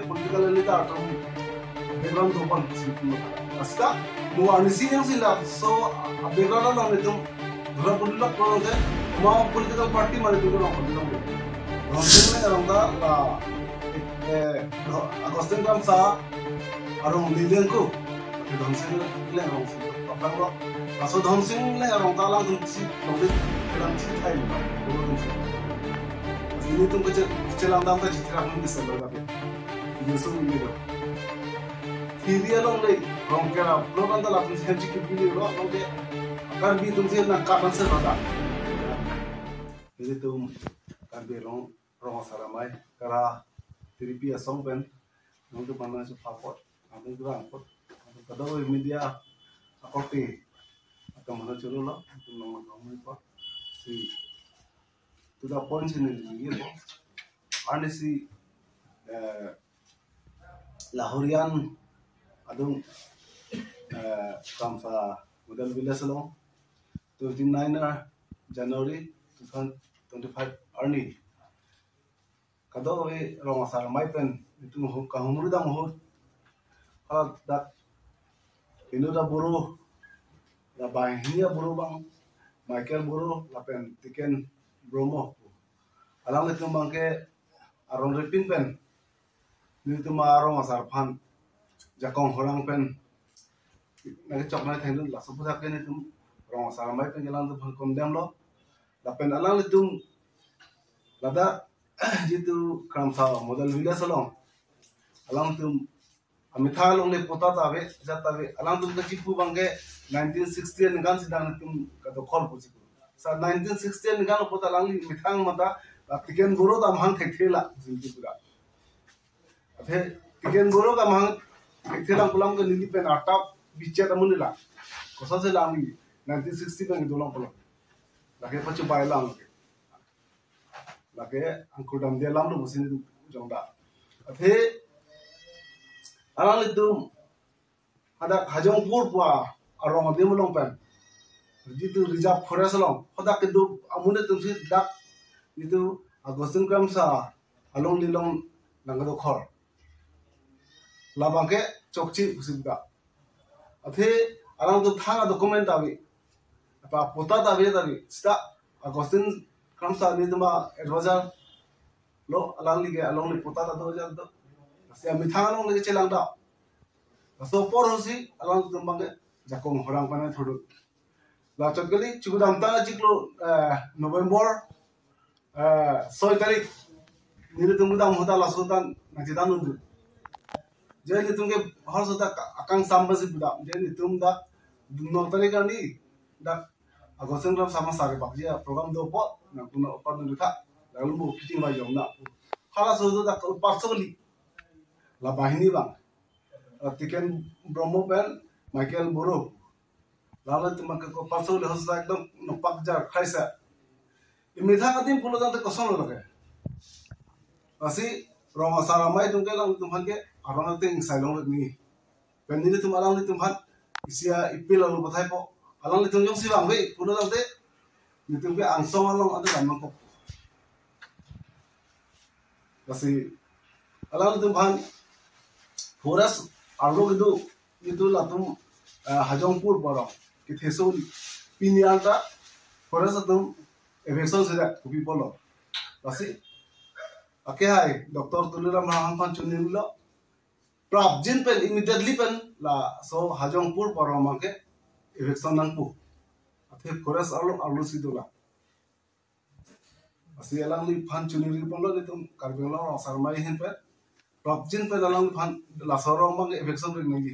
political leader atau background topan sih asta mau anisi yang sih lah so background orang itu orang politik orang itu mau political party mana itu orang politik orang ini orang dah Agustin Ramsa orang lidengku Dhonsing le orang sih apa lo asal Dhonsing le orang talang tu si orang sih thay orang sih ini tuh kecil dalam tak citra pun bisa berapa ini semua ini dah dia long le orang kira lo kan tak langsung sih cik pilih lo orang ke agar bi tuh sih nak kapan sih berapa ini tuh kan bi orang saramai karena terapi asong pen orang tuh mana sih fakot orang tuh angkot kadang media akote atau mana curu lo itu nama itu si to the point in the and si Lahorian adung kamsa modal village lo 29 January 2025 early kadang we romasar mai pen itu kahumur dah mohon kalau dah ini dah buruh dah bahaya buruh bang Michael buruh lapen tiken Bromo alang itu bangke arong repin pen ni tu ma arong asar pan jakong horang pen nagi chok na thain la sabu dak ni tu rong asar mai pen jalan tu kon dem lo lapen alang itu lada jitu kram sa modal village salong alang tu amitha long le pota ta ve jata ve alang tu chipu bangke 1960 gan sidang tu ka to khol puji sa 1960 nikan pota lang mithang mata tiken boro da mang thekthela jinti pura aphe tiken boro ka mang thekthela pulang ke nili pen atap bicha da munila kosa se lang 1960 bang dolang pulang lage pachu bailang lage angku dam dia lam lu musin jongda aphe alang itu ada hajongpur pua arong ade mulong pen jitu reserve forest long hodak itu amune tumsi dak itu Agustin Ramsa along lilong nangado khor labangke chokchi usibda athe alang tu thanga document abi apa pota tabi sta Agustin Ramsa ni tuma advisor lo alang lige along ni pota ta do jar do sia mi thanga long lige chelang da so por hosi alang tumbangke jakong horang pana thodu la chokali chugudam ta jiklo November 6 tarik niru tungudam hoda la sultan najidan undu jeli tungke har soda akang sambasi buda jeli tumda 9 tarik ani da Agustin Ram sama sare bakja program do po na kuna opar nu tha lalu mu fitting ba yomna hala soda da parsoli la bahini bang tiken Bromo pen Michael Boro lalu tumak ko parsoli hosa ekdom nopak jar khaisa imidha kadim pulo dante kosong lo lage asi rong asara mai tungke lang tumhan ke arong ting sailong ni pendini tum alang ni tumhan isia ipil lalu bathai po alang ni tungjong si bang we pulo dante ni tumke angsong along ada damang ko asi alang ni tumhan forest arlo itu latum hajongpur borong ki theso pinialta forest atum evacuation sudah kubi polo pasti oke hai dokter Tuliram Rahang pan chunin lo prabjin pen immediately pen la so hajongpur poroma ke evacuation nang pu athe forest alu sidula pasti elang li pan chunin polo ni tum karbelo sarmai hin pen prabjin pen elang pan la sorong mang evacuation ring ngi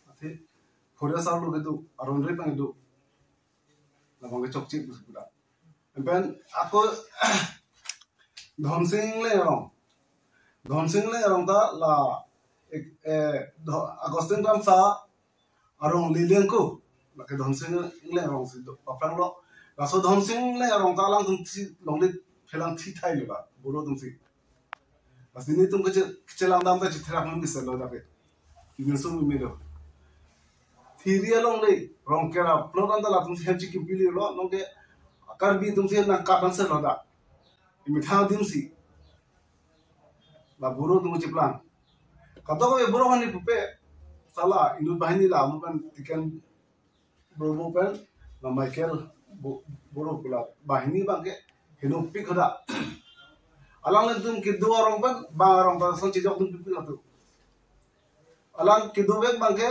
athe forest alu gitu aron ri pen itu la bang chokchi buda ben aku Dhonsing le rong ta la Agustin Ramsa arong lilengku la ke Dhonsing le rong si do papang lo la so Dhonsing le rong ta lang tum si long le phelang thi thai le ba bolo tum si as ini tum ke chelang dam ta chithra mun bisa lo da ke ini so mi do thiria long le rong kera plo kan ta la tum si chi ki pili lo long ke akar bi tumse na kapan se loda imitha dimsi la buru tum chiplan kata ko boro hani pupe sala inu bahini la amukan tiken bro pen na Michael boro pula bahini bangke hinu pik hoda alang lentum kidu orang pen bang orang ta son chijok tum pik hoda alang kidu bek bangke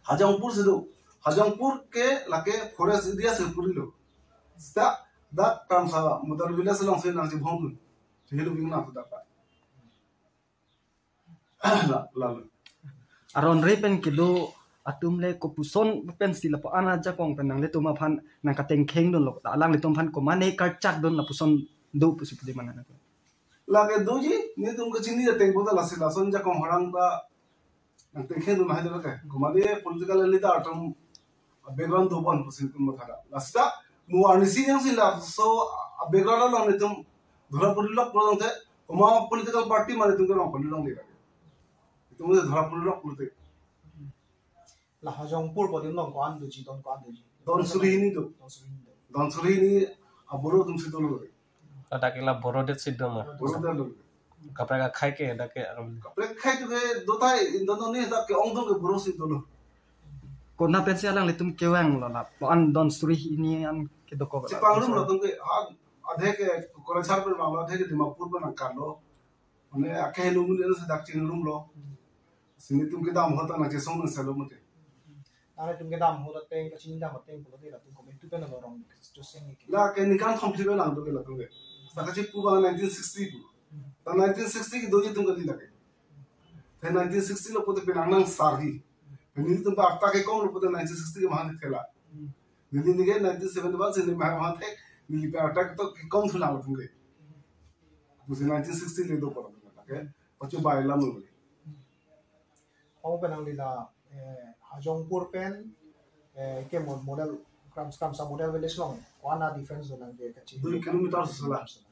Hajangpur sidu Hajangpur ke lake forest area se puri lo sta da tam sa mudar village long se nang ji bhong hilu bing na da pa la aron repen kido atum le ko puson pen sila po ana ja kong penang le tuma phan nang kateng kheng don lo ta alang le tum phan ko mane kar chak don la puson do pusu pudi mana na lage doji ni tum ko chini teng boda la sila son ja kong harang da nang teng kheng don haide lake kumade political leader atom background do ban pusin tum thara lasta mu anisi yang sila so background lo ne tum dhura puri lok pro te kuma political party mane tum ko long puri long de tum dhura puri lok pulte là Hajangpur bodi nong ko an duji don don suri ni aboro tum sido lo Dakila borodit siddo ma. boro da lo Kapra khai ke dake kapre khai tu ke dotai don ni da ke ong dong ke boro sido lo ko na pen si alang le tum kewang lo la po an don suri ini an kido ko si pangrum lo tum ke adhe ke kolachar per mamla adhe ke dimapur ban karlo mane akhe lu mun se dak chin rum lo sini tum ke dam hota na ke song na selo mate Ana tum ke dam ho da teng ka chin dam teng ko de la tum ko tu pen lo rong to sing ke la ke nikan complete lang do ke la tum ke saka chi pu ba 1960 ku ta 1960 ki doji tum ke li lage te 1960 lo pote penang nang sarhi ni tum ba ta ke kom lo pote 1960 ke mahan thela ni ni ke 1971 se ni mahan the ni pe attack to ki kom thula lo tum ke मुझे 1960 ले दो पर के बच्चों बाय ला मुझे Ako penang lila Hajangpur pen ke model kram sa model village long ko ana defense lang de ka chi 2 kilometer से